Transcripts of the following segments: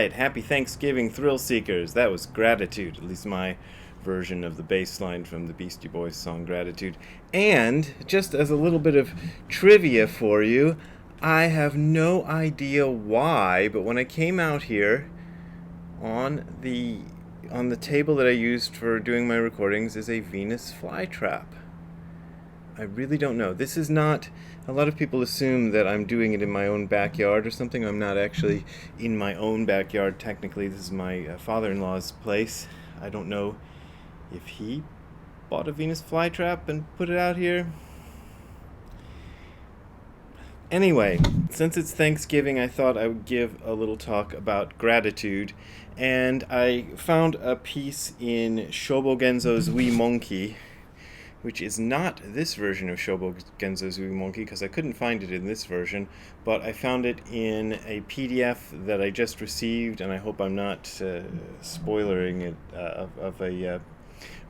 right, happy Thanksgiving, Thrill Seekers. That was Gratitude, at least my version of the bass line from the Beastie Boys song Gratitude. And just as a little bit of trivia for you, I have no idea why, but when I came out here on the table that I used for doing my recordings is a Venus flytrap. I really don't know. This is not. A lot of people assume that I'm doing it in my own backyard or something. I'm not actually in my own backyard. Technically, this is my father-in-law's place. I don't know if he bought a Venus flytrap and put it out here. Anyway, since it's Thanksgiving, I thought I would give a little talk about gratitude. And I found a piece in Shobogenzo's Wee Monkey, which is not this version of Shobogenzo's Wee Monkey, because I couldn't find it in this version, but I found it in a PDF that I just received, and I hope I'm not spoiling it, of a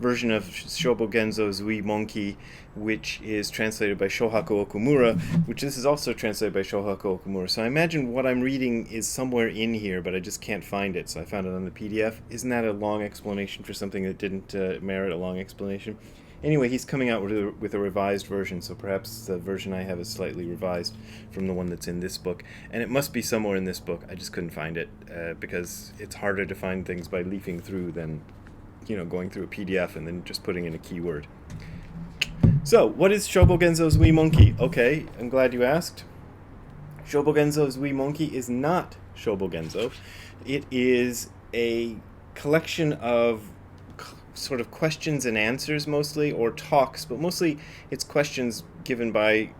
version of Shobogenzo's Wee Monkey, which is translated by Shohaku Okumura, which this is also translated by Shohaku Okumura. So I imagine what I'm reading is somewhere in here, but I just can't find it, so I found it on the PDF. Isn't that a long explanation for something that didn't merit a long explanation? Anyway, he's coming out with a revised version, so perhaps the version I have is slightly revised from the one that's in this book. And it must be somewhere in this book. I just couldn't find it, because it's harder to find things by leafing through than, going through a PDF and then just putting in a keyword. So, what is Shobogenzo's Wee Monkey? Okay, I'm glad you asked. Shobogenzo's Wee Monkey is not Shobogenzo. It is a collection of sort of questions and answers mostly, or talks, but mostly it's questions given by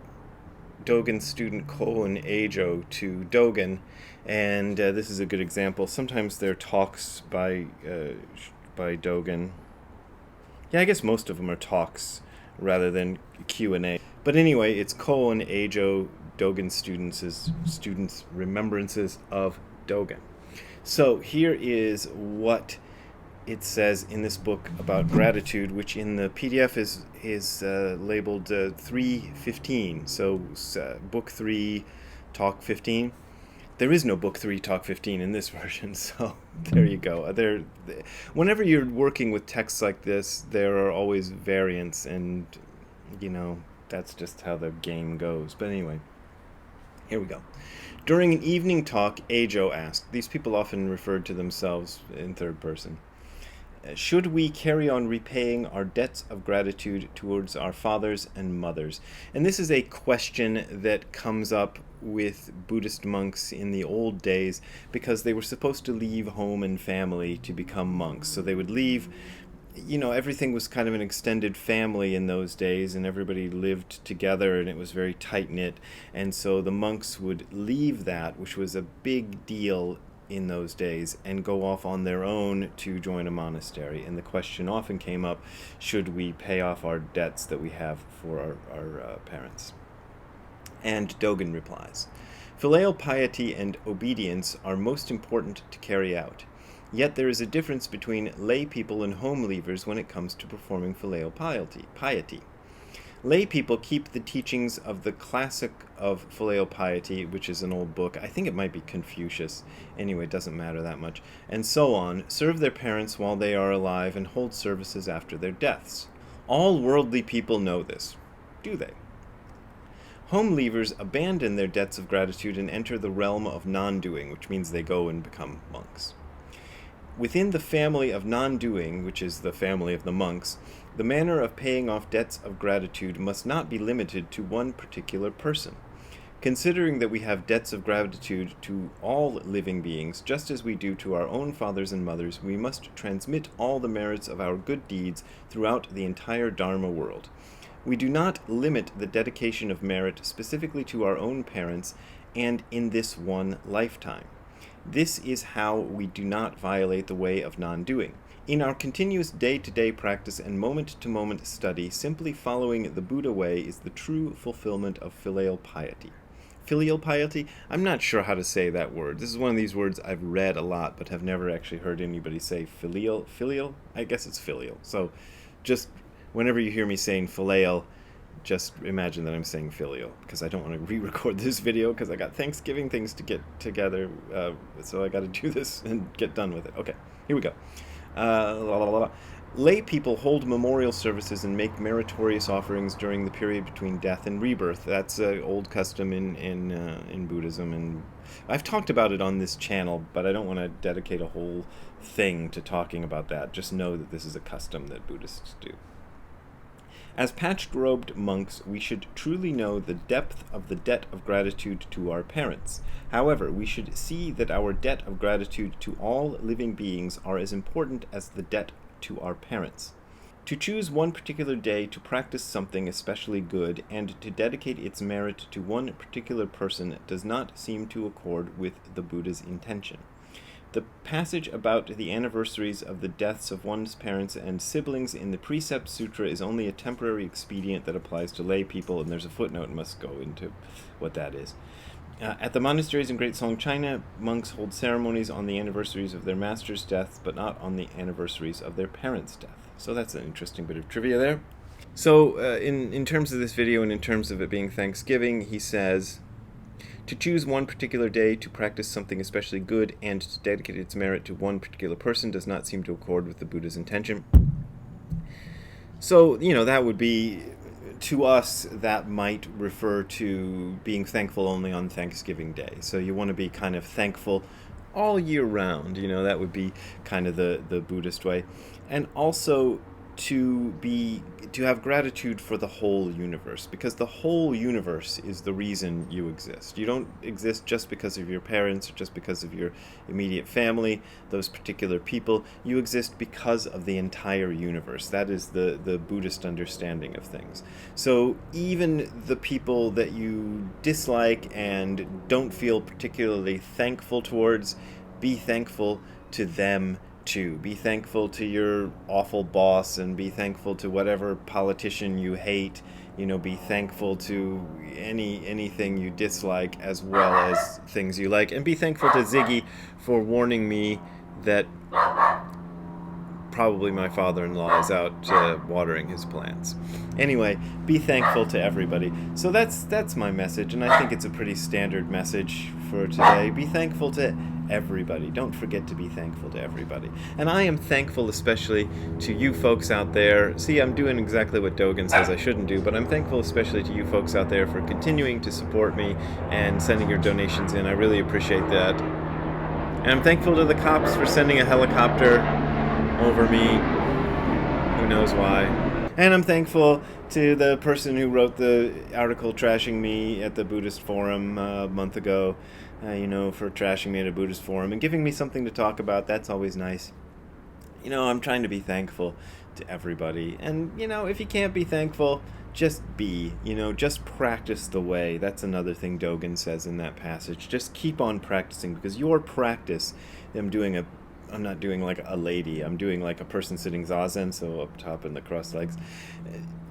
Dogen's student Kohun Eijo to Dogen, and this is a good example. Sometimes they're talks by Dogen. Yeah, I guess most of them are talks rather than Q&A. But anyway, it's Kohun Eijo, Dogen's students' remembrances of Dogen. So here is what it says in this book about gratitude, which in the PDF is labeled 315. So book 3, talk 15. There is no book 3, talk 15 in this version, so there you go. Whenever you're working with texts like this, there are always variants, and that's just how the game goes. But anyway, here we go. During an evening talk, Eijo asked, these people often referred to themselves in third person, should we carry on repaying our debts of gratitude towards our fathers and mothers? And this is a question that comes up with Buddhist monks in the old days, because they were supposed to leave home and family to become monks. So they would leave, everything was kind of an extended family in those days, and everybody lived together, and it was very tight-knit. And so the monks would leave that, which was a big deal in those days, and go off on their own to join a monastery. And the question often came up, should we pay off our debts that we have for our parents? And Dogen replies, filial piety and obedience are most important to carry out. Yet there is a difference between lay people and home leavers when it comes to performing filial piety. Lay people keep the teachings of the classic of filial piety, which is an old book. I think it might be Confucius. Anyway, it doesn't matter that much. And so on, serve their parents while they are alive and hold services after their deaths. All worldly people know this. Do they? Home leavers abandon their debts of gratitude and enter the realm of non-doing, which means they go and become monks. Within the family of non-doing, which is the family of the monks, the manner of paying off debts of gratitude must not be limited to one particular person. Considering that we have debts of gratitude to all living beings, just as we do to our own fathers and mothers, we must transmit all the merits of our good deeds throughout the entire Dharma world. We do not limit the dedication of merit specifically to our own parents and in this one lifetime. This is how we do not violate the way of non-doing. In our continuous day-to-day practice and moment-to-moment study, simply following the Buddha way is the true fulfillment of filial piety. Filial piety? I'm not sure how to say that word. This is one of these words I've read a lot, but have never actually heard anybody say filial. Filial? I guess it's filial. So just whenever you hear me saying filial, just imagine that I'm saying filial, because I don't want to re-record this video because I got Thanksgiving things to get together, so I got to do this and get done with it. Okay, here we go. La, la, la, la. Lay people hold memorial services and make meritorious offerings during the period between death and rebirth. That's an old custom in Buddhism, and I've talked about it on this channel, but I don't want to dedicate a whole thing to talking about that. Just know that this is a custom that Buddhists do. As patched-robed monks, we should truly know the depth of the debt of gratitude to our parents. However, we should see that our debt of gratitude to all living beings are as important as the debt to our parents. To choose one particular day to practice something especially good and to dedicate its merit to one particular person does not seem to accord with the Buddha's intention. The passage about the anniversaries of the deaths of one's parents and siblings in the Precept Sutra is only a temporary expedient that applies to lay people, and there's a footnote and must go into what that is. At the monasteries in Great Song, China, monks hold ceremonies on the anniversaries of their master's deaths, but not on the anniversaries of their parents' death. So that's an interesting bit of trivia there. So in terms of this video and in terms of it being Thanksgiving, he says, to choose one particular day to practice something especially good and to dedicate its merit to one particular person does not seem to accord with the Buddha's intention. So, that would be, to us, that might refer to being thankful only on Thanksgiving Day. So you want to be kind of thankful all year round, that would be kind of the Buddhist way. And also to have gratitude for the whole universe, because the whole universe is the reason you exist. You don't exist just because of your parents or just because of your immediate family, those particular people. You exist because of the entire universe. That is the Buddhist understanding of things. So even the people that you dislike and don't feel particularly thankful towards, be thankful to them too. Be thankful to your awful boss, and be thankful to whatever politician you hate. Be thankful to anything you dislike as well as things you like. And be thankful to Ziggy for warning me that probably my father-in-law is out watering his plants. Anyway, be thankful to everybody. So that's my message, and I think it's a pretty standard message for today. Be thankful to everybody. Don't forget to be thankful to everybody. And I am thankful especially to you folks out there. See, I'm doing exactly what Dogen says I shouldn't do, but I'm thankful especially to you folks out there for continuing to support me and sending your donations in. I really appreciate that. And I'm thankful to the cops for sending a helicopter over me. Who knows why. And I'm thankful to the person who wrote the article trashing me at the Buddhist Forum a month ago, for trashing me at a Buddhist forum and giving me something to talk about. That's always nice. I'm trying to be thankful to everybody. And, if you can't be thankful, just be. Just practice the way. That's another thing Dogen says in that passage. Just keep on practicing, because your practice, I'm not doing like a lady, I'm doing like a person sitting zazen, so up top in the crossed legs.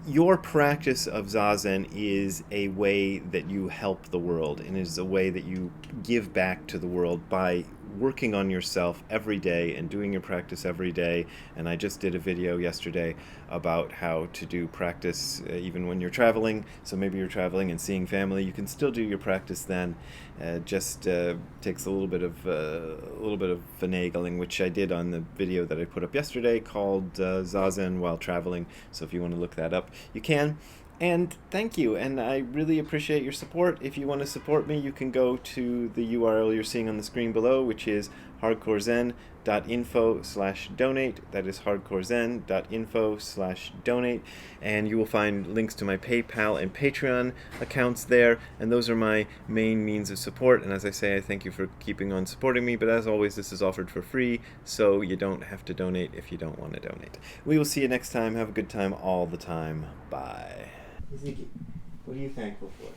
Your practice of zazen is a way that you help the world, and is a way that you give back to the world by working on yourself every day and doing your practice every day. And I just did a video yesterday about how to do practice even when you're traveling. So maybe you're traveling and seeing family, you can still do your practice then. Just takes a little bit of finagling, which I did on the video that I put up yesterday called Zazen while traveling. So if you want to look that up, you can. And thank you, and I really appreciate your support. If you want to support me, you can go to the URL you're seeing on the screen below, which is hardcorezen.info/donate. That is hardcorezen.info/donate, and you will find links to my PayPal and Patreon accounts there, and those are my main means of support. And as I say, I thank you for keeping on supporting me, but as always, this is offered for free, so you don't have to donate if you don't want to donate. We will see you next time. Have a good time all the time. Bye. Ziggy, what are you thankful for?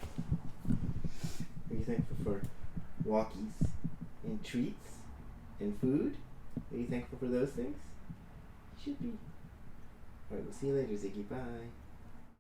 Are you thankful for walkies and treats and food? Are you thankful for those things? You should be. Alright, we'll see you later, Ziggy. Bye.